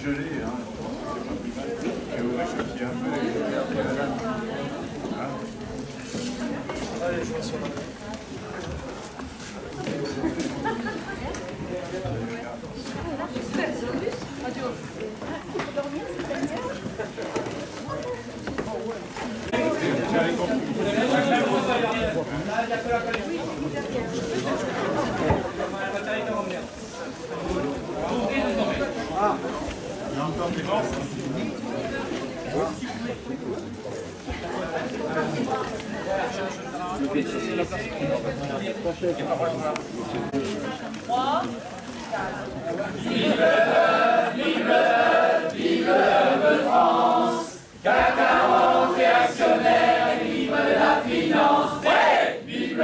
gelé, hein. C'est pas plus mal. Et vous réchauffez un peu et voilà. Hein. Allez, je m'assois là. Il y a encore des gens. Vive le France, CAC 40 réactionnaire, vive la finance. Ouais, vive le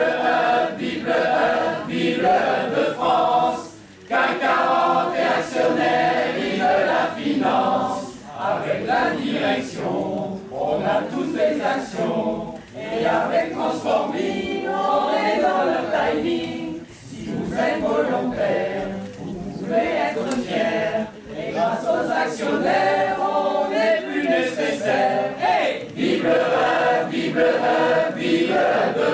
de France, CAC 40 réactionnaire, vive la finance. Avec la direction, on a tous des actions, et avec Transforming, on est dans le timing. Si vous êtes volontaire, vous pouvez être fiers. Et grâce aux actionnaires, on n'est plus nécessaire. Hey, vive de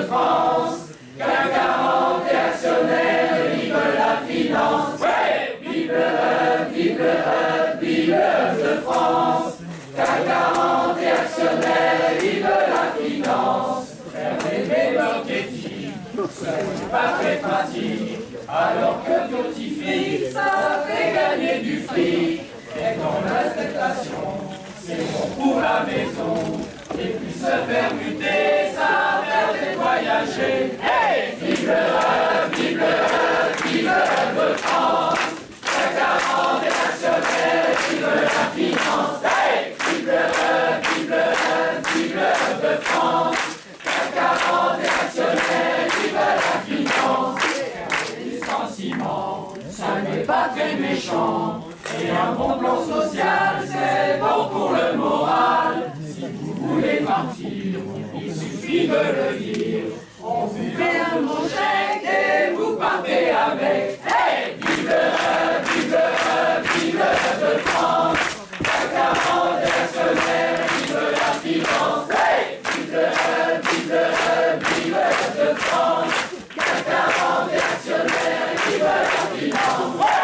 France, CAC 40 et actionnaires, vive la finance. Ouais, vive de France, CAC 40 et actionnaires, vive la finance. Faire rêver marketing, ce n'est pas très pratique, alors que Beautifree, ça fait gagner du fric. Et dans l'installation, c'est bon pour la maison. Et puis se faire muter, ça fait voyager. Hey, vive de France, CAC 40 et actionnaire, vive la finance. Hey, vive de France, CAC 40 et actionnaire, vive la finance. Les licenciements, ça n'est pas très méchant. Et un bon plan social, c'est bon pour le moral. Si vous voulez partir, il suffit de le dire. On vous fait un bon chèque et vous partez avec. Hey, vive de France, CAC 40 actionnaire, vive la finance. Hey, vive de France, CAC 40 actionnaire, vive la finance. Ouais.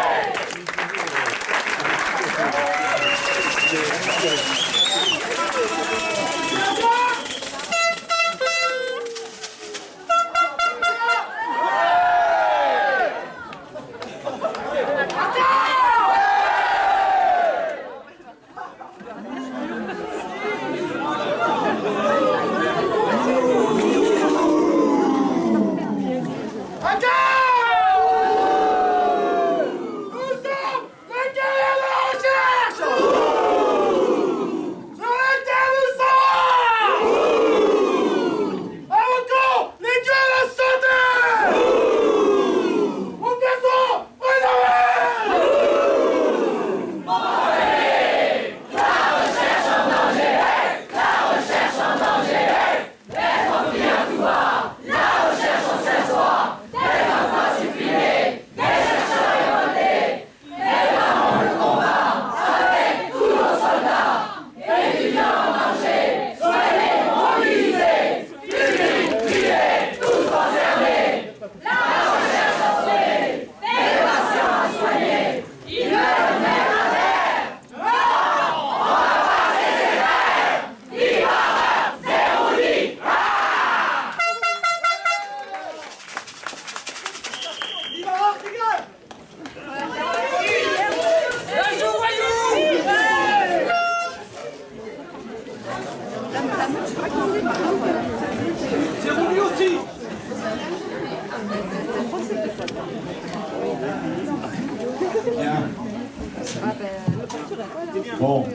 Bon,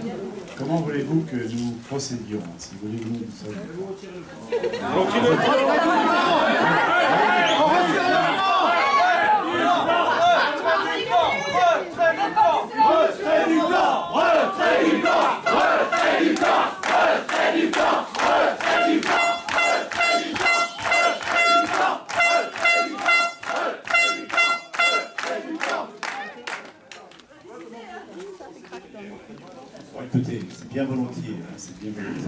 comment voulez-vous que nous procédions? Si voulez-vous, nous sommes... écoutez, c'est bien volontiers, hein, c'est bien volontiers.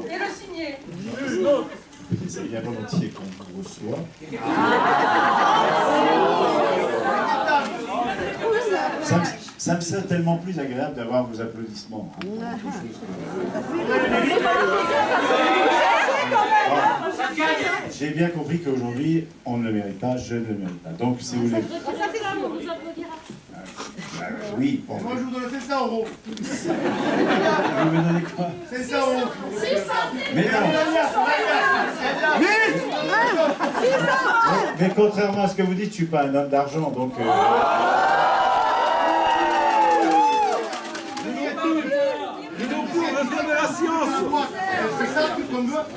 Et le signer. Écoutez, c'est bien volontiers qu'on vous reçoit. Ça me serait tellement plus agréable d'avoir vos applaudissements. Hein, j'ai bien compris qu'aujourd'hui, on ne le mérite pas, je ne le mérite pas. Donc, si vous voulez... Oui, bon. Moi, je vous donne 500 €. Vous me donnez quoi? 500 €. Mais non. Mais contrairement à ce que vous dites, je ne suis pas un homme d'argent, donc...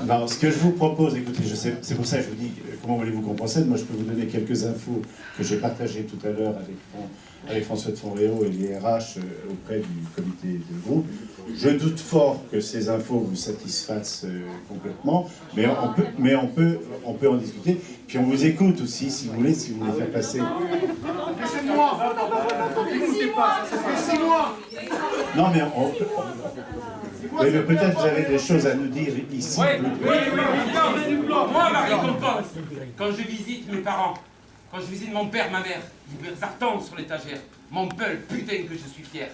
Non, ce que je vous propose, écoutez, je sais, c'est pour ça que je vous dis, comment voulez-vous qu'on procède? Moi, je peux vous donner quelques infos que j'ai partagées tout à l'heure avec François de Fonréau et les RH auprès du comité de groupe. Je doute fort que ces infos vous satisfassent complètement, mais on peut en discuter. Puis on vous écoute aussi, si vous voulez faire passer... Laissez-moi. N'écoutez pas, ça fait 6 mois. Non, mais oui, mais peut-être vous avez des choses à nous dire ici. Oui. Moi, ma récompense, quand je visite mes parents, quand je visite mon père, ma mère, ils me attendent sur l'étagère. Mon peul, putain que je suis fier.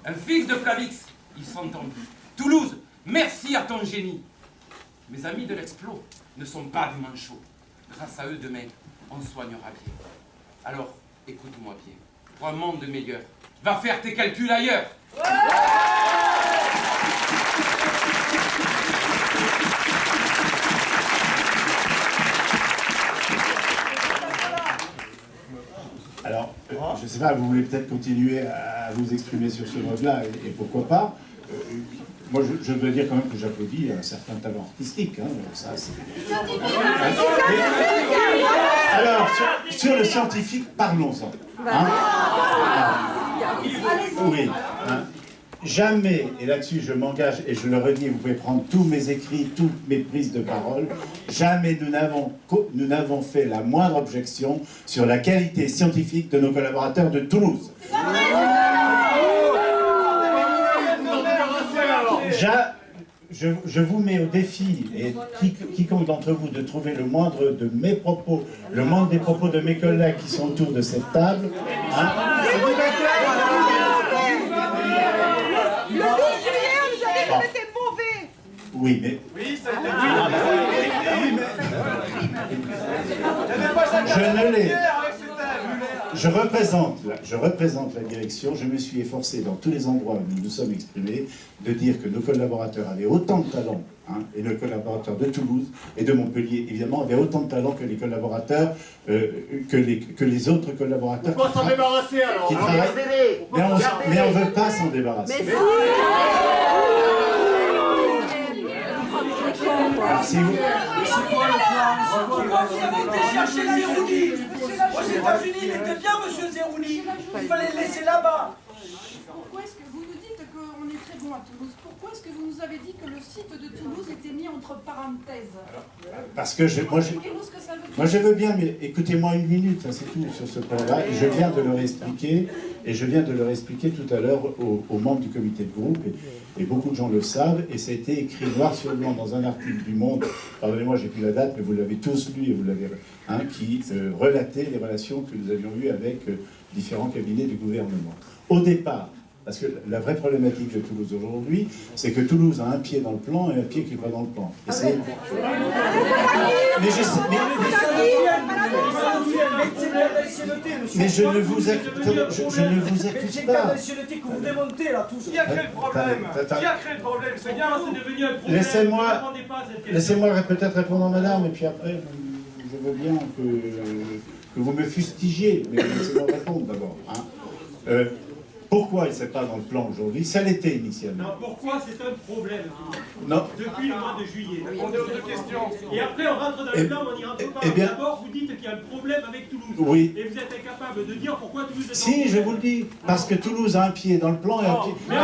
Un fils de Plavix, ils sont tendus. Toulouse, merci à ton génie. Mes amis de l'Explo ne sont pas des manchots. Grâce à eux, demain, on soignera bien. Alors, écoute-moi bien. Pour un monde meilleur, va faire tes calculs ailleurs. Alors, je ne sais pas, vous voulez peut-être continuer à vous exprimer sur ce mode-là, et pourquoi pas. Moi, je dois dire quand même que j'applaudis un certain talent artistique. Hein, ça, alors, sur le scientifique, parlons-en. Hein, oui. Hein. Jamais, et là-dessus je m'engage et je le redis, vous pouvez prendre tous mes écrits, toutes mes prises de parole, jamais nous n'avons fait la moindre objection sur la qualité scientifique de nos collaborateurs de Toulouse. Je vous mets au défi, et quiconque d'entre vous, de trouver le moindre de mes propos, le moindre des propos de mes collègues qui sont autour de cette table. Hein, C'était mauvais. oui, mais... Oui, ça a été dit. Je ne l'ai. Je représente la direction. Je me suis efforcé dans tous les endroits où nous nous sommes exprimés de dire que nos collaborateurs avaient autant de talent, hein, et nos collaborateurs de Toulouse et de Montpellier, évidemment, avaient autant de talent que les collaborateurs, que les autres collaborateurs. Pourquoi s'en débarrasser alors? Qui travaillent. Mais on ne veut pas s'en débarrasser. Alors, si vous... Pourquoi vous avez été chercher Zerouni? Aux États-Unis, il était bien, monsieur Zerouni. Il fallait le laisser là-bas. Pourquoi est-ce que vous nous dites qu'on est très bon à Toulouse? Pourquoi est-ce que vous nous avez dit que le site de Toulouse était mis entre parenthèses? Parce que moi je veux bien, mais écoutez-moi une minute, hein, c'est tout sur ce point-là. Je viens de leur expliquer, et je viens de leur expliquer tout à l'heure aux membres du comité de groupe, et beaucoup de gens le savent, et ça a été écrit noir sur blanc dans un article du Monde, pardonnez-moi, j'ai plus la date, mais vous l'avez tous lu, et vous l'avez, hein, qui relatait les relations que nous avions eues avec différents cabinets du gouvernement. Au départ, parce que la vraie problématique de Toulouse aujourd'hui, c'est que Toulouse a un pied dans le plan et un pied qui n'est pas dans le plan. Et c'est... Mais je ne vous accuse pas. que vous démontez là, tous. Qui a créé le problème? Qui a créé le problème? C'est bien, c'est devenu un problème. Laissez-moi peut-être répondre à madame, et puis après, je veux bien que vous me fustigiez, mais laissez-moi répondre d'abord. Hein. Pourquoi il ne s'est pas dans le plan aujourd'hui? Ça l'était initialement. Non, pourquoi c'est un problème Non. depuis le mois de juillet? Répondez aux deux questions. Et après on rentre dans le plan, on n'y rentre pas. eh bien- D'abord vous dites qu'il y a un problème avec Toulouse. Oui. Et vous êtes incapable de dire pourquoi Toulouse est Si, je vous le dis, parce que Toulouse a un pied dans le plan et un pied... Mais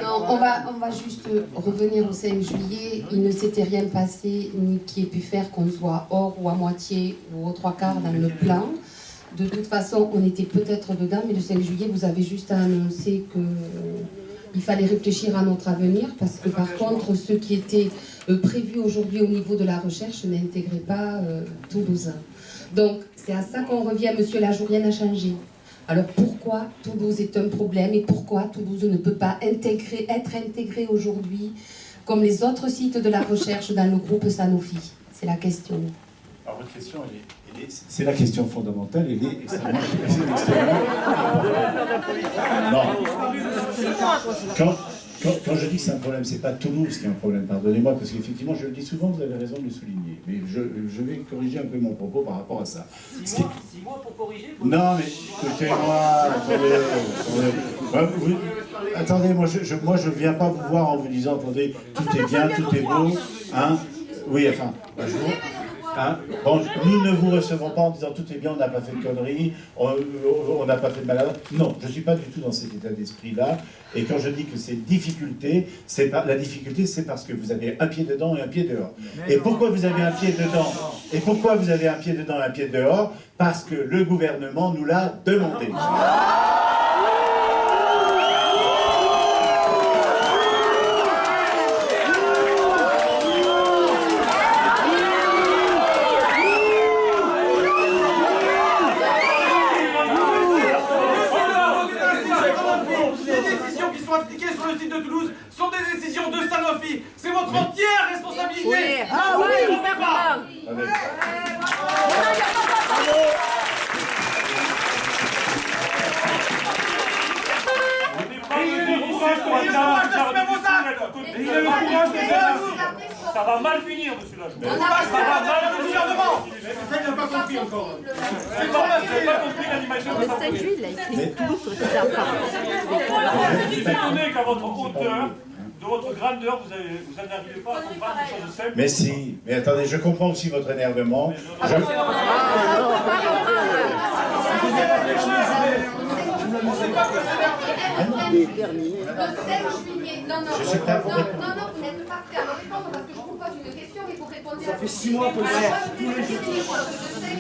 Non, on va juste revenir au 5 juillet. Il ne s'était rien passé, ni qui ait pu faire qu'on soit hors ou à moitié ou aux 3/4 dans le plan. De toute façon, on était peut-être dedans, mais le 5 juillet, vous avez juste à annoncer qu'il fallait réfléchir à notre avenir, parce que par contre, ce qui était prévu aujourd'hui au niveau de la recherche n'intégrait pas Toulouse. Donc, c'est à ça qu'on revient, monsieur Lajour, rien n'a changé. Alors pourquoi Toulouse est un problème et pourquoi Toulouse ne peut pas être intégré aujourd'hui comme les autres sites de la recherche dans le groupe Sanofi? C'est la question. Alors votre question, c'est la question fondamentale, elle est extrêmement... Non. Quand je dis que c'est un problème, c'est pas Toulouse qui est un problème, pardonnez-moi, parce qu'effectivement, je le dis souvent, vous avez raison de le souligner. Mais je vais corriger un peu mon propos par rapport à ça. 6 mois pour corriger? Non, mais écoutez-moi, attendez, moi je viens pas vous voir en vous disant, attendez, tout est bien, tout est beau, hein. Oui, enfin, hein? Bon, nous ne vous recevons pas en disant tout est bien, on n'a pas fait de conneries, on n'a pas fait de malade. Non, je ne suis pas du tout dans cet état d'esprit-là. Et quand je dis que c'est difficulté, la difficulté, c'est parce que vous avez un pied dedans et un pied dehors. Et pourquoi vous avez un pied dedans? Et pourquoi vous avez un pied dedans et un pied dehors? Parce que le gouvernement nous l'a demandé. Appliquées sur le site de Toulouse sont des décisions de Sanofi. C'est votre entière responsabilité. Oui. Ah oui, on fait pas. ça va mal finir, monsieur Lajour. Ça va mal le gouvernement. Mais il n'a pas compris encore. C'est bon, Je n'ai pas compris l'animation. Le 5 juillet, il a écrit Toulouse sur le site Je suis étonné qu'à votre hauteur, de votre grandeur, vous n'arrivez pas à comprendre des choses simples. Mais si, mais attendez, je comprends aussi votre énervement. Je suis prêt pour répondre. Non, vous n'êtes pas prêt à me répondre parce que je vous pose une question et vous répondez à la question. Ça fait 6 mois que je le 5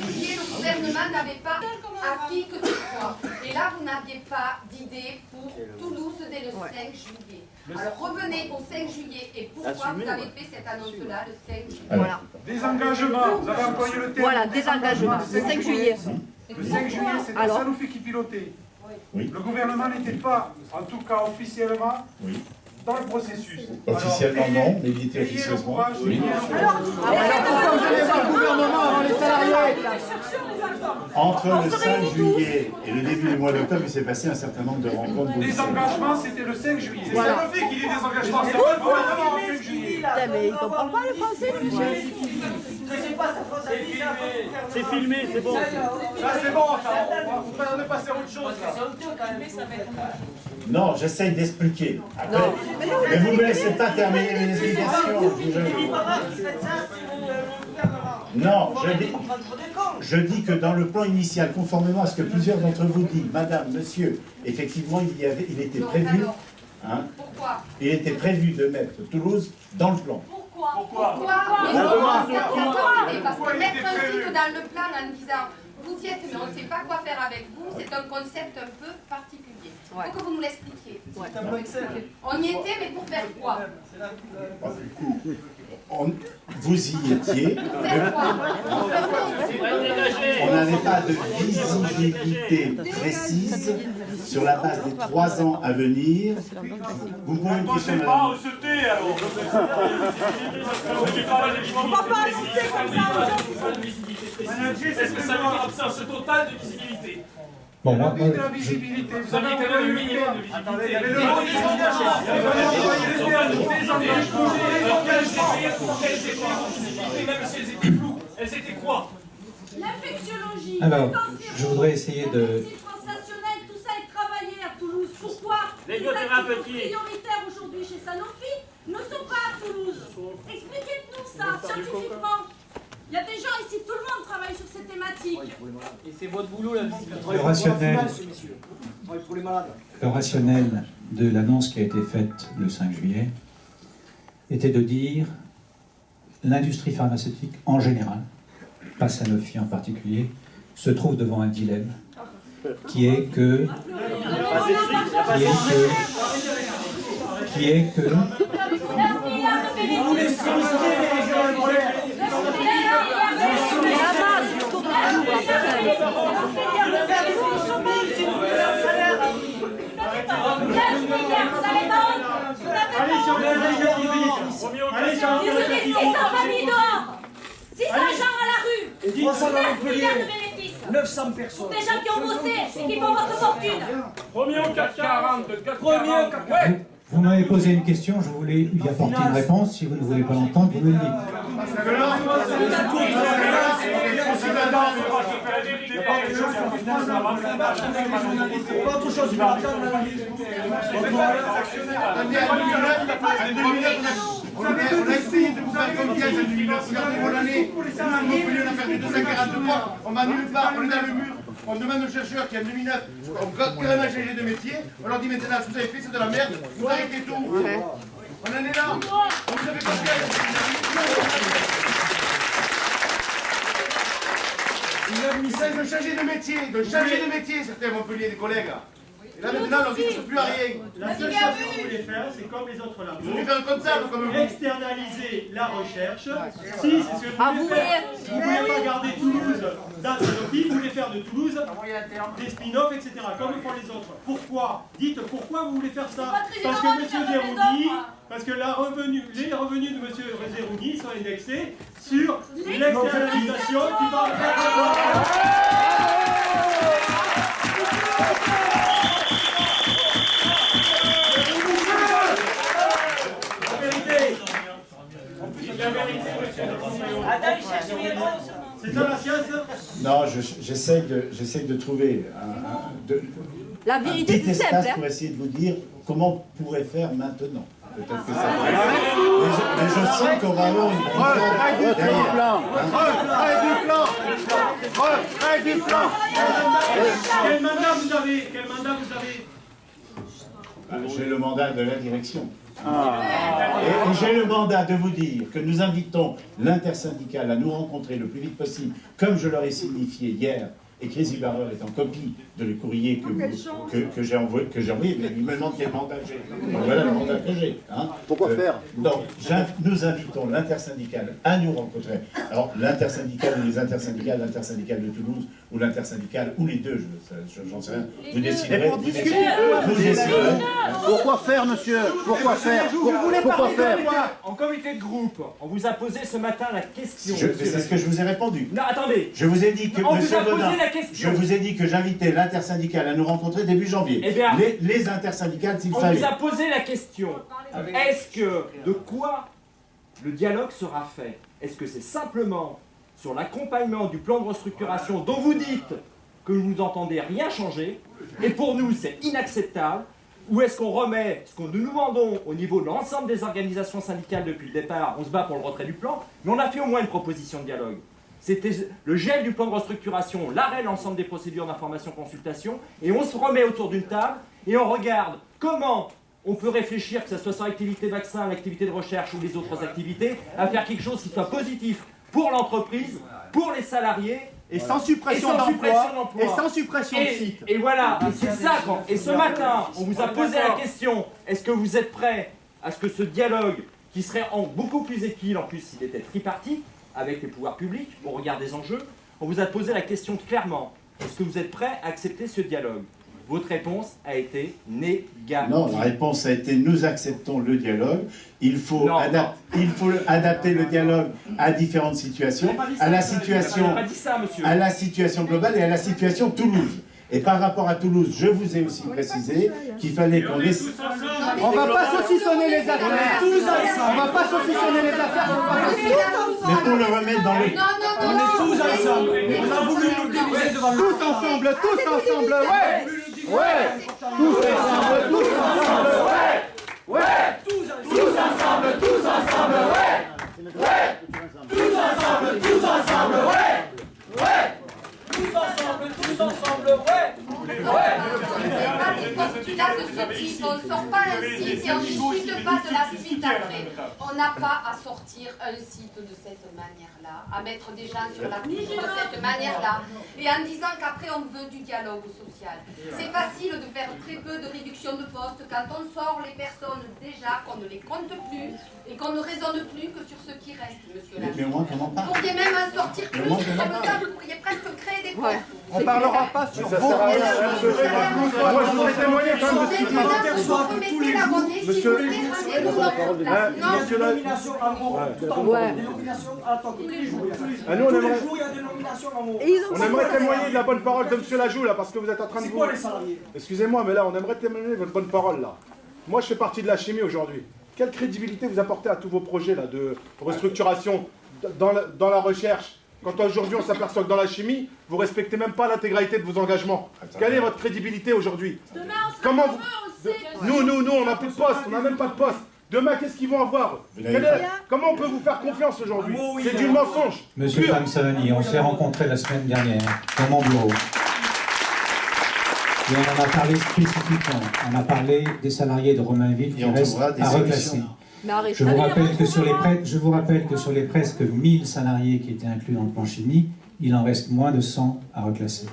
juillet, le gouvernement n'avait pas acquis que ce soit. Et là, vous n'aviez pas d'idée pour Toulouse dès le 5 juillet. Alors revenez au 5 juillet et pourquoi vous avez fait cette annonce-là le 5 juillet. Voilà. Des engagements, vous avez employé le terme. Voilà, des engagements. Le 5 juillet. Le 5 juillet, c'était Sanofi qui pilotait. Oui. Le gouvernement n'était pas, en tout cas officiellement, Oui. dans le processus. Officiellement non, mais il était officieusement. Oui. Entre le 5 juillet et le début du mois d'octobre, il s'est passé un certain nombre de rencontres. Les engagements, c'était le 5 juillet. C'est Voilà. Sanofi qui dit des engagements, c'est pas le gouvernement le 5 juillet. Putain, mais il comprend pas le français, le monsieur. C'est filmé, c'est bon. Ça c'est bon, ça, on est passé à autre chose. Non, j'essaye d'expliquer. Après, mais vous ne me laissez pas terminer mes explications. Non, je dis que dans le plan initial, conformément à ce que plusieurs d'entre vous disent, madame, monsieur, effectivement, il était prévu. Hein, Pourquoi? il était prévu de mettre Toulouse dans le plan. Pourquoi? Parce que mettre un site dans le plan en disant vous y êtes mais on ne sait pas quoi faire avec vous, c'est un concept un peu particulier. Il faut que vous nous l'expliquiez. On y était mais pour faire quoi? Vous y étiez. Faire quoi? On n'avait pas de visibilité précise sur la base des 3 ans à venir. Vous pouvez une question, pas, on se tait alors. On va pas annoncer comme ça. Est-ce que ça veut dire absence totale de visibilité? Bon, moi, Vous avez quand même un minimum de visibilité. Même si elles étaient floues, elles étaient quoi? L'infectiologie, alors, je voudrais essayer de... la médecine transstationnelle, tout ça est travaillé à Toulouse. Pourquoi Les les actes biothérapeutiques prioritaires aujourd'hui chez Sanofi ne sont pas à Toulouse? Expliquez-nous ça scientifiquement. Il y a des gens ici, tout le monde travaille sur ces thématiques. Et c'est votre boulot, la visite. Le rationnel, Pour les malades. le rationnel de l'annonce qui a été faite le 5 juillet était de dire l'industrie pharmaceutique en général, pas Sanofi en particulier, se trouve devant un dilemme qui est que Allez, sur Vous avez 600 familles dehors, 600 gens à la rue, 9 milliards de bénéfices. 900 personnes. Des gens qui ont bossé et qui font votre fortune. Premier au CAC 40, premier au CAC 40. vous m'avez posé une question, je voulais y apporter une réponse. Si vous ne voulez pas l'entendre, vous me le dites. On a essayé de vous faire comme piège en 2009. Regardez mon année. Montpellier, on a perdu 243. On va nulle part, on est dans le mur. On demande aux chercheurs qui en 2009 ont carrément changé de métier. On leur dit maintenant, ce que vous avez fait, c'est de la merde. Vous arrêtez tout. On en est là. On vous avait pas Ils essayent de changer de métier, certains Montpellier, des collègues. Et là maintenant, on leur dit qu'ils ne sont plus à rien. La seule chose que vous voulez faire, c'est comme les autres là. Vous voulez faire comme ça, comme vous. Externaliser la recherche. Si, c'est ce que vous voulez faire. Si vous ne voulez pas garder Toulouse dans Sanofi, vous voulez faire de Toulouse des spin-offs, etc. Comme font les autres. Pourquoi? Dites pourquoi vous voulez faire ça? Parce que M. Zerouni, parce que les revenus de M. Zerouni sont indexés sur l'externalisation qui va C'est ça la science? Non, j'essaie de trouver La un vérité, petit c'est simple. espace Hein. pour essayer de vous dire comment on pourrait faire maintenant. Peut-être que ça mais je sens qu'on va avoir une Quel mandat vous avez? J'ai le mandat de la direction. Et j'ai le mandat de vous dire que nous invitons l'intersyndicale à nous rencontrer le plus vite possible, comme je leur ai signifié hier, et Chris Barreur est en copie de le courrier que j'ai envoyé, mais il me demande quel mandat j'ai. Voilà le mandat que j'ai. Hein. Pourquoi faire? Donc, nous invitons l'intersyndicale à nous rencontrer. Alors, l'intersyndicale ou les intersyndicales, l'intersyndicale de Toulouse ou l'intersyndicale, ou les deux, j'en sais rien. Vous déciderez. Vous déciderez. Pourquoi faire, monsieur? Pourquoi faire? Pourquoi faire? En comité de groupe, on vous a posé ce matin la question. C'est ce que je vous ai répondu. Non, attendez. Je vous ai dit que, on vous monsieur a posé Baudin, la question. je vous ai dit que j'invitais l'intersyndicale à nous rencontrer début janvier. Eh bien, les intersyndicales, s'il on fallait. vous a posé la question. Est-ce que, de quoi le dialogue sera fait? Est-ce que c'est simplement sur l'accompagnement du plan de restructuration dont vous dites que vous n'entendez rien changer, et pour nous c'est inacceptable, ou est-ce qu'on remet ce que nous demandons au niveau de l'ensemble des organisations syndicales depuis le départ? On se bat pour le retrait du plan, mais on a fait au moins une proposition de dialogue. C'était le gel du plan de restructuration, l'arrêt de l'ensemble des procédures d'information-consultation, et on se remet autour d'une table et on regarde comment on peut réfléchir, que ce soit sur l'activité vaccin, l'activité de recherche ou les autres activités, à faire quelque chose qui soit positif pour l'entreprise, pour les salariés, Et sans suppression d'emploi, et sans suppression de site. Et voilà, et c'est ça. Et ce matin, on vous a posé la question, est-ce que vous êtes prêts à ce que ce dialogue, qui serait beaucoup plus équilibré, en plus s'il était tripartite, avec les pouvoirs publics, au regard des enjeux, on vous a posé la question clairement, est-ce que vous êtes prêts à accepter ce dialogue? Votre réponse a été négative. Non, la réponse a été nous acceptons le dialogue. Il faut adapter le dialogue à différentes situations, à la situation globale et à la situation Toulouse. Et par rapport à Toulouse, je vous ai aussi précisé qu'il fallait qu'on laisse... On va pas saucissonner les affaires. On va pas saucissonner les affaires. Mais pour le remettre dans le... On est tous ensemble. On a voulu nous diviser devant le Tous ensemble, ouais. Ouais. Tous ensemble, ouais. Ouais. Tous ensemble, ouais. Ouais. Tous ensemble, ouais. Tous ensemble, ouais. Des postulats de ce type, on ne sort pas un site et on ne discute pas de la suite après. On n'a pas à sortir un site de cette manière-là, à mettre des gens sur la touche de cette manière-là, et en disant qu'après on veut du dialogue social. C'est facile de faire très peu de réduction de postes quand on sort les personnes déjà, qu'on ne les compte plus et qu'on ne raisonne plus que sur ce qui reste, monsieur Lachaud. Mais moi, comment pas? Vous pourriez même en sortir plus, comme ça vous pourriez presque créer des postes. On parlera pas sur vos... Moi, je voudrais témoigner quand même de ce qui Monsieur, il y a des nominations à mort tout en bas, des nominations à tant que tous les jours. Tous les jours, il y a des nominations à mort. On aimerait témoigner de la bonne parole de monsieur Lajoux, là, parce que vous êtes en train de C'est vous... quoi les salariés? Excusez-moi, mais là, on aimerait témoigner de votre bonne parole, là. Moi, je fais partie de la chimie aujourd'hui. Quelle crédibilité vous apportez à tous vos projets, là, de restructuration dans la recherche? Quand aujourd'hui, on s'aperçoit que dans la chimie, vous respectez même pas l'intégralité de vos engagements. Quelle est votre crédibilité aujourd'hui? Comment vous... Nous, on n'a plus de poste, on n'a même pas de poste. Demain, qu'est-ce qu'ils vont avoir? Comment on peut vous faire confiance aujourd'hui? C'est du mensonge. Monsieur Tamsani, on s'est rencontrés la semaine dernière dans mon bureau. Et on en a parlé spécifiquement. On a parlé des salariés de Romainville qui restent à reclasser. Je vous rappelle que sur les presque 1000 salariés qui étaient inclus dans le plan chimie, il en reste moins de 100 à reclasser.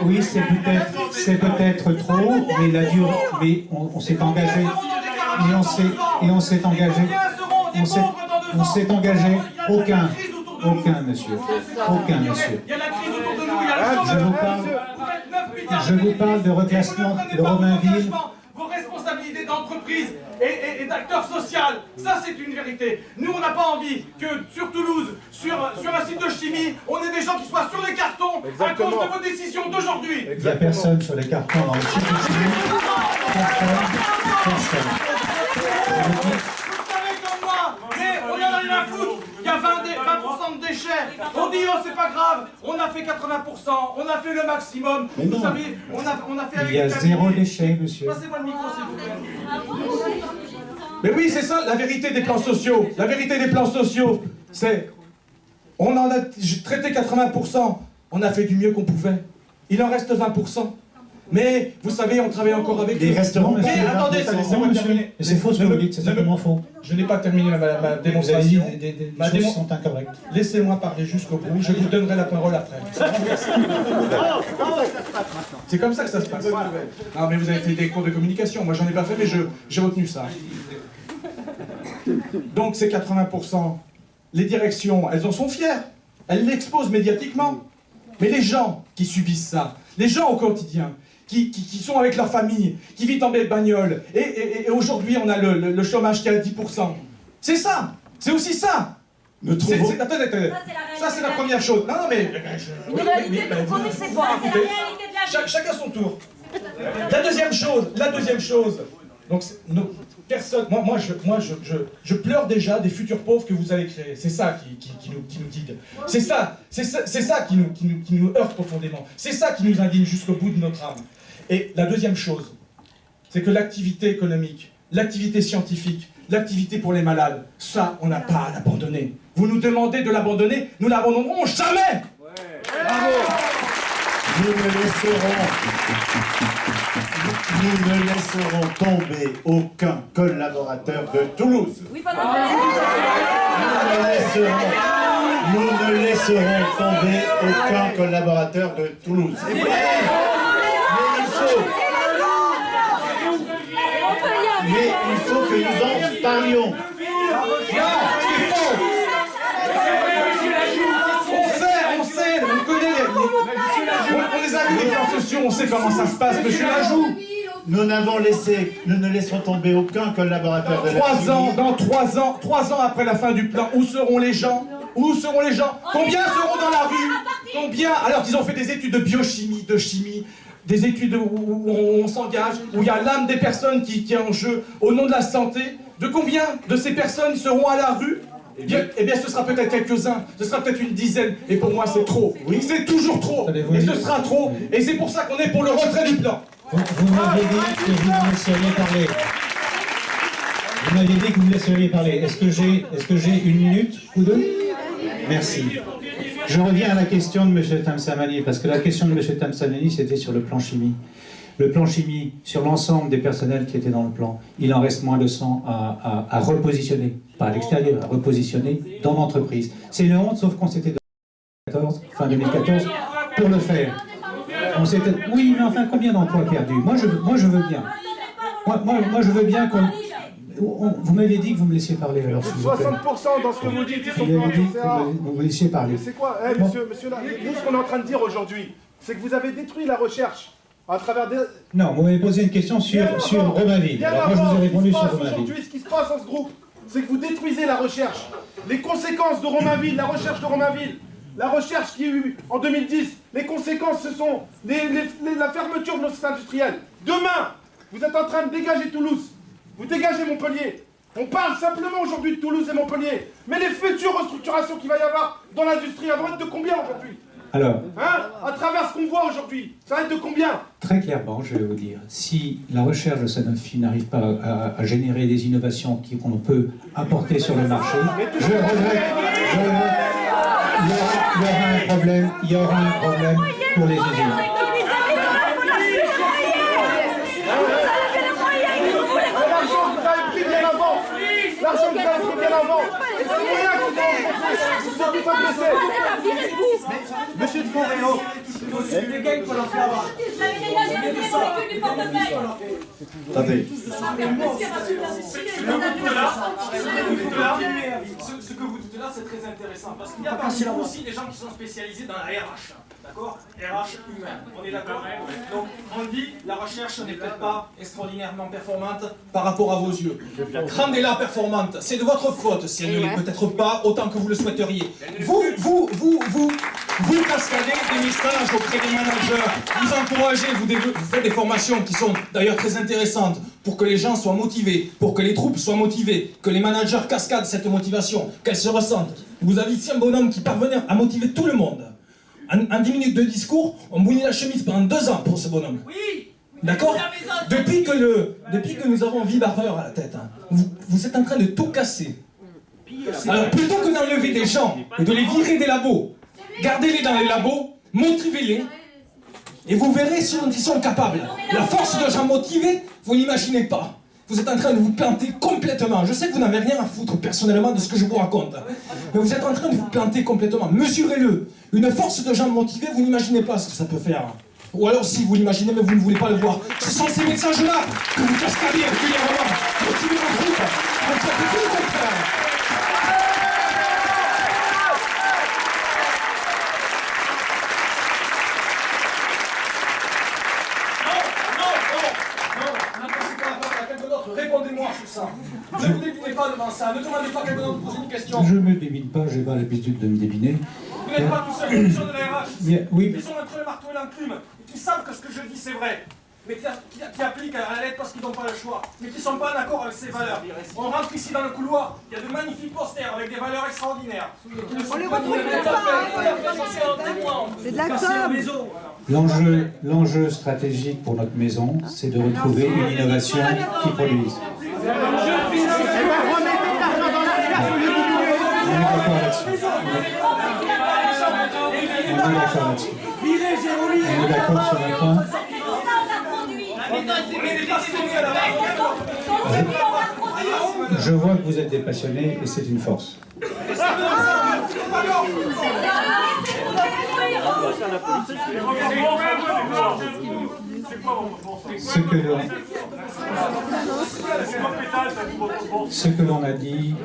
Oui, c'est peut-être trop, mais la durée, mais on s'est engagé, on s'est engagé, aucun monsieur. Il y a la crise autour de nous, il y a le chômage. Je vous parle de reclassement de Romainville. Vos responsabilités d'entreprise et d'acteurs sociaux, ça c'est une vérité. Nous on n'a pas envie que sur Toulouse, sur un site de chimie, on ait des gens qui soient sur les cartons à cause de vos décisions d'aujourd'hui. Il n'y a personne sur les cartons dans le site de chimie. Personne. Vous savez comme moi, mais on en a rien à foutre. Il y a 20% de déchets. On dit oh c'est pas grave, on a fait 80%, on a fait le maximum. Vous savez, on a fait avec... Il y a 0 déchet, monsieur. Passez-moi le micro s'il vous plaît. Mais oui, c'est ça la vérité des plans sociaux. La vérité des plans sociaux, c'est... On en a traité 80%, on a fait du mieux qu'on pouvait. Il en reste 20%. Mais, vous savez, on travaille encore avec les restaurants. Mais attendez, laissez-moi terminer. C'est faux ce que vous dites, c'est simplement faux. Je n'ai pas terminé ma démonstration. Vous avez dit des choses qui sont incorrectes. Laissez-moi parler jusqu'au bout, je vous donnerai la parole après. C'est comme ça que ça se passe. Non mais vous avez fait des cours de communication, moi j'en ai pas fait mais j'ai retenu ça. Donc c'est 80%. Les directions, elles en sont fières. Elles l'exposent médiatiquement. Mais les gens qui subissent ça, les gens au quotidien, qui sont avec leur famille, qui vivent en belle bagnole, et aujourd'hui on a le chômage qui est à 10%. C'est ça, c'est aussi ça. Attendez, ça c'est la première chose. Non, mais... Une réalité que vous connaissez pas, c'est la réalité de la vie. Chacun son tour. La deuxième chose, donc personne, moi je pleure déjà des futurs pauvres que vous allez créer. C'est ça qui nous guide. C'est ça qui nous heurte profondément. C'est ça qui nous indigne jusqu'au bout de notre âme. Et la deuxième chose, c'est que l'activité économique, l'activité scientifique, l'activité pour les malades, ça, on n'a pas à l'abandonner. Vous nous demandez de l'abandonner, nous l'abandonnerons jamais. Bravo. Nous ne laisserons tomber aucun collaborateur de Toulouse. Oui, pas Nous ne laisserons tomber aucun collaborateur de Toulouse. Mais il faut que nous en parlions. On sait, on connaît on les a vu les plans sociaux, on sait comment ça se passe, monsieur Lajoux. Nous ne laisserons tomber aucun collaborateur de la chimie. Dans 3 ans après la fin du plan, où seront les gens? Combien seront dans la rue? Combien, alors qu'ils ont fait des études de biochimie, de chimie, des études où on s'engage, où il y a l'âme des personnes qui est en jeu au nom de la santé, de combien de ces personnes seront à la rue? Eh bien, ce sera peut-être quelques-uns, ce sera peut-être une dizaine, et pour moi c'est trop. Oui, c'est toujours trop, et ce sera trop, et c'est pour ça qu'on est pour le retrait du plan. Vous m'aviez dit que vous me laisseriez parler. Vous m'aviez dit que vous me laisseriez parler. Est-ce que j'ai une minute ou deux? Merci. Je reviens à la question de M. Tamsamani, parce que la question de M. Tamsamani, c'était sur le plan chimie. Le plan chimie, sur l'ensemble des personnels qui étaient dans le plan, il en reste moins de 100 à repositionner, pas à l'extérieur, à repositionner dans l'entreprise. C'est une honte, sauf qu'on s'était donné fin 2014, pour le faire. Oui, mais enfin, combien d'emplois perdus? Moi, je veux bien. Moi, je veux bien qu'on... Vous m'avez dit que vous me laissiez parler, alors s'il vous plaît. 60% dans ce que vous dites, ils sont pas vous me laissiez parler. C'est quoi, monsieur, nous, ce qu'on est en train de dire aujourd'hui, c'est que vous avez détruit la recherche à travers des... Non, vous m'avez posé une question sur Romainville. Alors moi, je vous ai répondu sur Romainville. Aujourd'hui, ce qui se passe dans ce groupe, c'est que vous détruisez la recherche. Les conséquences de Romainville, la recherche de Romainville, la recherche qu'il y a eu en 2010, les conséquences, ce sont la fermeture de nos sites industriels. Demain, vous êtes en train de dégager Toulouse. Vous dégagez Montpellier. On parle simplement aujourd'hui de Toulouse et Montpellier. Mais les futures restructurations qu'il va y avoir dans l'industrie, elles vont être de combien aujourd'hui? Alors, à travers ce qu'on voit aujourd'hui, ça va être de combien? Très clairement, je vais vous dire, si la recherche de Sanofi n'arrive pas à générer des innovations qu'on peut apporter sur le marché, je regrette, il y aura un problème pour les usines. L'argent que vous avez pris bien avant, et c'est rien que vous avez enfoncé, vous êtes tous blessés. Monsieur de Foréo, les gars, il faut leur faire. Attendez. Ce que vous dites là, c'est très intéressant, parce qu'il y a parmi vous aussi des gens qui sont spécialisés dans la RH, d'accord? RH humain, on est d'accord? Donc on dit, la recherche n'est peut-être pas extraordinairement performante par rapport à vos yeux. Rendez-la performante, c'est de votre faute si elle ne l'est peut-être pas autant que vous le souhaiteriez. Vous cascadez des messages auprès des managers, vous encouragez, vous faites des formations qui sont d'ailleurs très intéressantes pour que les gens soient motivés, pour que les troupes soient motivées, que les managers cascadent cette motivation, qu'elle se ressentent. Vous avez ici un bonhomme qui parvenait à motiver tout le monde. En 10 minutes de discours, on mouillait la chemise pendant 2 ans pour ce bonhomme. Oui. D'accord? Depuis que nous avons Vibareur à la tête, hein, vous êtes en train de tout casser. Alors plutôt que d'enlever des gens et de les virer des labos, gardez-les dans les labos, motivez-les, et vous verrez ce dont ils sont capables. La force de gens motivés, vous n'imaginez pas. Vous êtes en train de vous planter complètement. Je sais que vous n'avez rien à foutre personnellement de ce que je vous raconte, mais vous êtes en train de vous planter complètement. Mesurez-le. Une force de gens motivés, vous n'imaginez pas ce que ça peut faire. Ou alors si vous l'imaginez, mais vous ne voulez pas le voir. Ce sont ces messages-là que vous cascadez régulièrement. Motivez vos groupes. Vous faites tout le contraire. Répondez-moi sur ça. Ne vous débinez pas devant ça. Ne demandez pas à quelqu'un d'autre de poser une question. Je ne me débine pas, je n'ai pas l'habitude de me débiner. Vous n'êtes pas tout seul, les gens de la RH. Oui. Ils sont entre le marteau et l'enclume. Et qui savent que ce que je dis c'est vrai. Mais qui appliquent à la lettre parce qu'ils n'ont pas le choix. Mais qui ne sont pas d'accord avec ces valeurs. On rentre ici dans le couloir. Il y a de magnifiques posters avec des valeurs extraordinaires. On les retrouve pas. C'est de la com. L'enjeu stratégique pour notre maison, c'est de retrouver une innovation qui produise. On est d'accord là-dessus. On est d'accord sur un point. Je vois que vous êtes des passionnés et c'est une force. Ce que l'on a dit,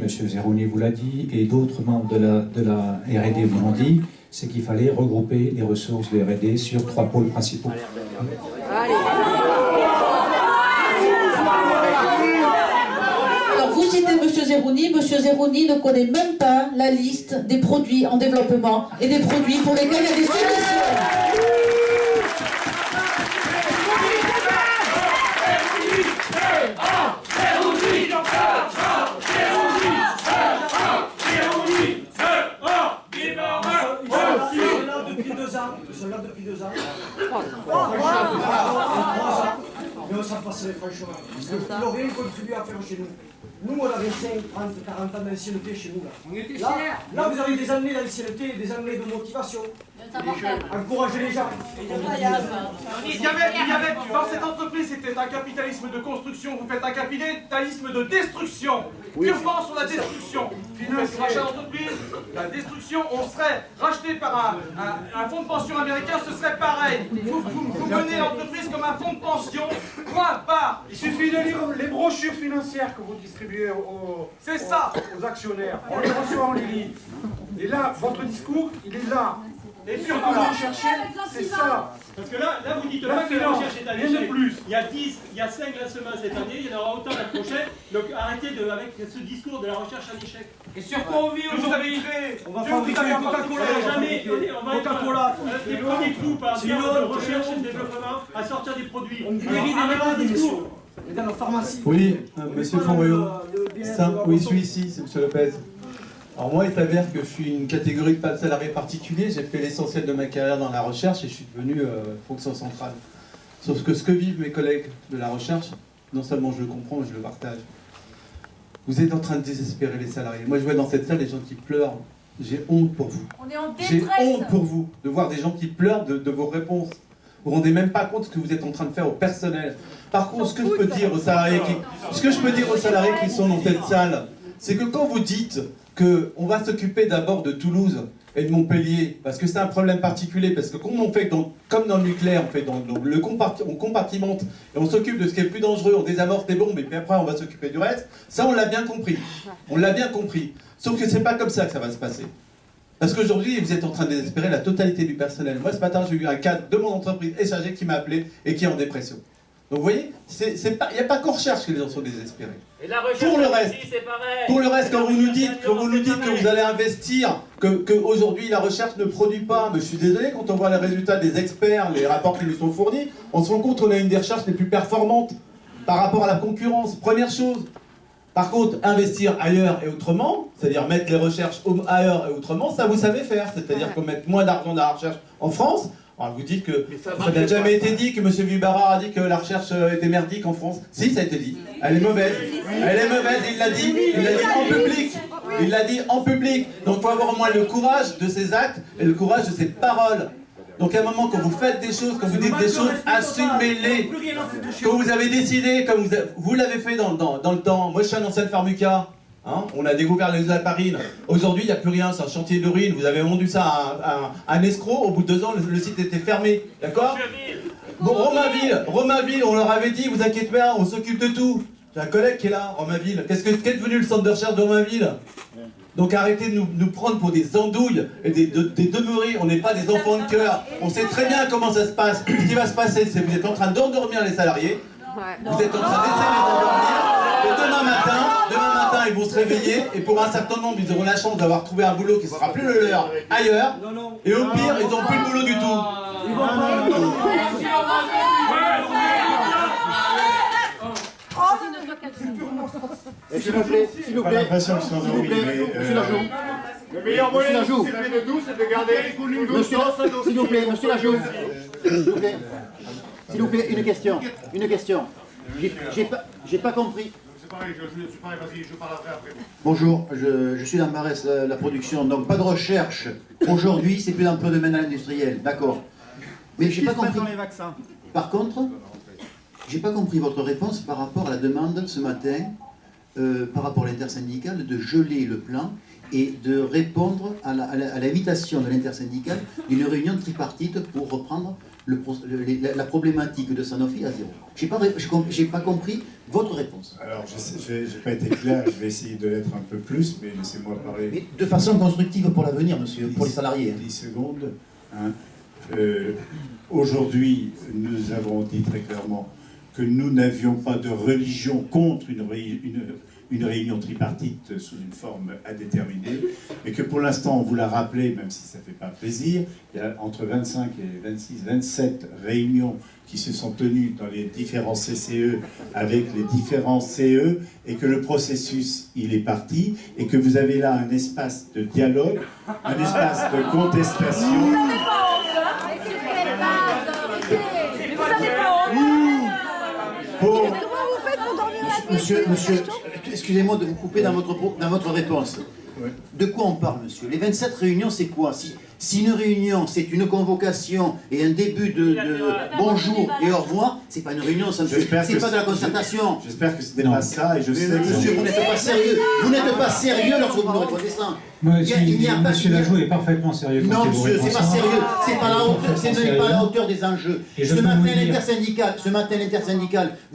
M. Zeroni vous l'a dit, et d'autres membres de la R&D vous l'ont dit, c'est qu'il fallait regrouper les ressources de R&D sur 3 pôles principaux. Alors vous citez M. Zerrouni. Monsieur Zerrouni ne connaît même pas la liste des produits en développement et des produits pour lesquels il y a des solutions. Ils sont là depuis 2 ans. Mais on s'en passerait franchement. Ils n'ont rien contribué à faire chez nous. Nous, on avait 5, 30, 40 ans d'ancienneté chez nous. Là, vous avez des années d'ancienneté, des années de motivation. Encouragez les gens. Il y avait dans cette entreprise, c'était un capitalisme de construction. Vous faites un capitalisme de destruction. Purement sur la destruction. Vous faites rachat d'entreprise, la destruction, on serait racheté par un fonds de pension américain, ce serait pareil. Vous menez l'entreprise comme un fonds de pension, point barre. Il suffit de lire les brochures financières que vous distribuez aux actionnaires. On les reçoit, on les lit. Et là, votre discours, il est là. Et puis ce que vous cherchez, c'est ça. Parce que là vous dites pas que la recherche est un échec. Il y a 10, il y a 5 lancements cette année, il y en aura autant la prochaine. Donc arrêtez avec ce discours de la recherche un échec. Et sur quoi on vit aujourd'hui? On va fabriquer Coca-Cola. On va être les premiers groupes à faire de recherche et de développement, à sortir des produits. On guérit des malades, discours. Et dans la pharmacie. Oui, monsieur Fonroyo. Oui, je suis ici, c'est monsieur Lopez. Alors moi, il s'avère que je suis une catégorie de salariés particuliers. J'ai fait l'essentiel de ma carrière dans la recherche et je suis devenu fonction centrale. Sauf que ce que vivent mes collègues de la recherche, non seulement je le comprends, mais je le partage. Vous êtes en train de désespérer les salariés. Moi, je vois dans cette salle des gens qui pleurent. J'ai honte pour vous. On est en détresse. J'ai honte pour vous de voir des gens qui pleurent de vos réponses. Vous ne vous rendez même pas compte de ce que vous êtes en train de faire au personnel. Par contre, ce que je peux dire aux salariés qui sont dans cette salle, c'est que quand vous dites qu'on va s'occuper d'abord de Toulouse et de Montpellier, parce que c'est un problème particulier, parce que comme on fait comme dans le nucléaire, on compartimente et on s'occupe de ce qui est plus dangereux, on désamorce des bombes et puis après on va s'occuper du reste, ça on l'a bien compris. On l'a bien compris. Sauf que c'est pas comme ça que ça va se passer. Parce qu'aujourd'hui, vous êtes en train de désespérer la totalité du personnel. Moi, ce matin, j'ai eu un cadre de mon entreprise SAG qui m'a appelé et qui est en dépression. Donc vous voyez, il n'y a pas qu'en recherche que les gens sont désespérés. Et la recherche pour le reste, aussi, c'est pareil. Pour le reste, quand vous nous dites que vous allez investir, qu'aujourd'hui la recherche ne produit pas, mais je suis désolé, quand on voit les résultats des experts, les rapports qui nous sont fournis, on se rend compte qu'on a une des recherches les plus performantes par rapport à la concurrence. Première chose. Par contre, investir ailleurs et autrement, c'est-à-dire mettre les recherches ailleurs et autrement, ça vous savez faire. C'est-à-dire qu'on met moins d'argent dans la recherche en France. Alors vous dites que ça n'a jamais été dit, que M. Vibara a dit que la recherche était merdique en France. Si, ça a été dit. Elle est mauvaise. Elle est mauvaise, il l'a dit. Il l'a dit en public. Il l'a dit en public. Donc il faut avoir au moins le courage de ses actes et le courage de ses paroles. Donc à un moment, quand vous faites des choses, quand vous dites des choses, assumez-les. Quand vous avez décidé, comme vous l'avez fait dans le temps, moi je suis un ancien de Pharmuca, hein, on a découvert les heparines. Aujourd'hui, il n'y a plus rien, c'est un chantier d'urine. Vous avez vendu ça à un escroc, au bout de 2 ans, le site était fermé. D'accord? Bon, Romainville, on leur avait dit, vous inquiétez pas, on s'occupe de tout. J'ai un collègue qui est là, Romainville. Qu'est-ce qu'est devenu le centre de recherche de Romainville? Donc arrêtez de nous prendre pour des andouilles et des demeurés, on n'est pas des enfants de cœur. On sait très bien comment ça se passe. Ce qui va se passer, c'est que vous êtes en train d'endormir les salariés, vous êtes en train d'essayer de les endormir, et demain matin, ils vont se réveiller, et pour un certain nombre, ils auront la chance d'avoir trouvé un boulot qui ne sera plus le leur ailleurs, et au pire, ils n'ont plus le boulot du tout. S'il vous plaît, s'il vous plaît, l'impression que c'est endormi, monsieur Lajoux. Le meilleur moyen de s'occuper de nous, c'est de garder s'il vous plaît, monsieur Lajoux. S'il vous plaît, une question. J'ai pas compris. C'est pareil, je parle, vas-y, je parle après. Bonjour, je suis dans Marès, la production, donc pas de recherche. Aujourd'hui, c'est plus d'emploi de main dans l'industriel, d'accord. Mais j'ai pas compris. Par contre, j'ai pas compris votre réponse par rapport à la demande ce matin, par rapport à l'intersyndicale, de geler le plan et de répondre à l'invitation de l'intersyndicale d'une réunion tripartite pour reprendre la problématique de Sanofi à zéro. J'ai pas compris votre réponse. Alors, je n'ai pas été clair, je vais essayer de l'être un peu plus, mais laissez-moi parler. Mais de façon constructive pour l'avenir, monsieur, pour les salariés. 10 secondes. Hein. Aujourd'hui, nous avons dit très clairement que nous n'avions pas de religion contre une réunion tripartite sous une forme indéterminée, mais que pour l'instant, on vous l'a rappelé, même si ça ne fait pas plaisir, il y a entre 25 et 26, 27 réunions qui se sont tenues dans les différents CCE avec les différents CE, et que le processus, il est parti, et que vous avez là un espace de dialogue, un espace de contestation. Vous n'avez pas honte, hein? S'il vous plaît, mais vous n'avez pas honte. Pour... Comment vous faites pour dormir la nuit? Monsieur, excusez-moi de vous couper dans votre réponse. De quoi on parle, monsieur? Les 27 réunions, c'est quoi? Si une réunion, c'est une convocation et un début de bonjour et au revoir, c'est pas une réunion, c'est pas de la concertation. J'espère que ce n'est pas ça, et je sais que... Monsieur, vous n'êtes pas sérieux. Vous n'êtes pas sérieux lorsque vous nous répondez ça. Monsieur Lajoie est parfaitement sérieux. Non, monsieur, c'est pas sérieux. C'est pas la hauteur, c'est pas la hauteur des enjeux. Ce matin, l'intersyndical,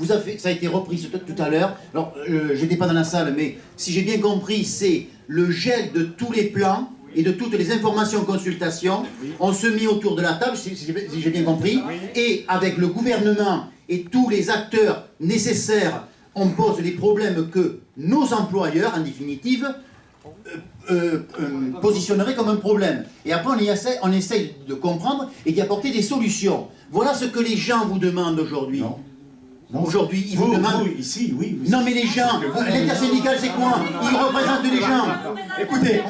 ça a été repris tout à l'heure. Alors, j'étais pas dans la salle, mais si j'ai bien compris, c'est le gel de tous les plans et de toutes les informations consultations. On se met autour de la table, si j'ai bien compris, et avec le gouvernement et tous les acteurs nécessaires, on pose les problèmes que nos employeurs, en définitive, positionneraient comme un problème. Et après, on essaye de comprendre et d'y apporter des solutions. Voilà ce que les gens vous demandent aujourd'hui. Aujourd'hui, ils vous demandent... ici, oui. Non, mais les gens, l'intersyndical, c'est quoi? Ils représentent les gens. Écoutez,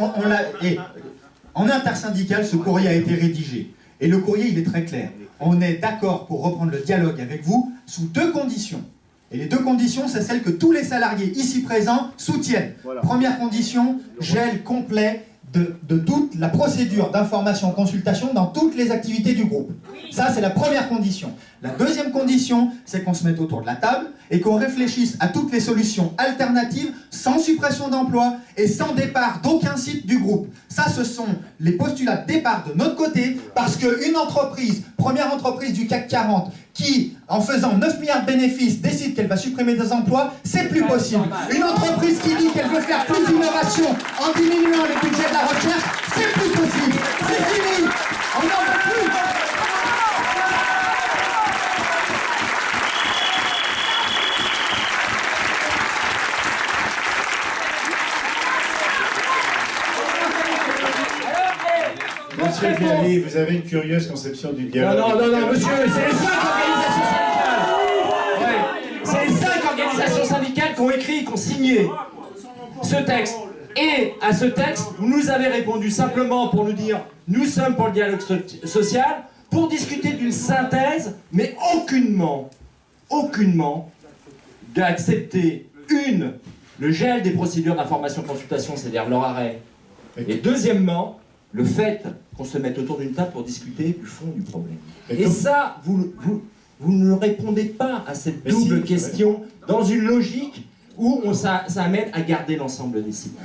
en intersyndical, ce courrier a été rédigé. Et le courrier, il est très clair. On est d'accord pour reprendre le dialogue avec vous sous 2 conditions. Et les 2 conditions, c'est celles que tous les salariés ici présents soutiennent. Voilà. Première condition, gel complet de toute la procédure d'information-consultation dans toutes les activités du groupe. Ça, c'est la première condition. La deuxième condition, c'est qu'on se mette autour de la table et qu'on réfléchisse à toutes les solutions alternatives sans suppression d'emplois et sans départ d'aucun site du groupe. Ça, ce sont les postulats de départ de notre côté, parce qu'une entreprise, première entreprise du CAC 40, qui, en faisant 9 milliards de bénéfices, décide qu'elle va supprimer des emplois, c'est plus possible. Une entreprise qui dit qu'elle veut faire plus d'innovation en diminuant le budget de la recherche, c'est plus possible. C'est fini. On n'en veut plus. Monsieur Vianney, vous avez une curieuse conception du dialogue. Non, monsieur, c'est les 5 organisations syndicales. Ouais. C'est les 5 organisations syndicales qui ont écrit, qui ont signé ce texte. Et à ce texte, vous nous avez répondu simplement pour nous dire « Nous sommes pour le dialogue social », pour discuter d'une synthèse, mais aucunement d'accepter, le gel des procédures d'information-consultation, c'est-à-dire leur arrêt. Et deuxièmement, le fait qu'on se mette autour d'une table pour discuter du fond du problème. Et ça, vous ne répondez pas à cette double question dans une logique où ça amène à garder l'ensemble des sites.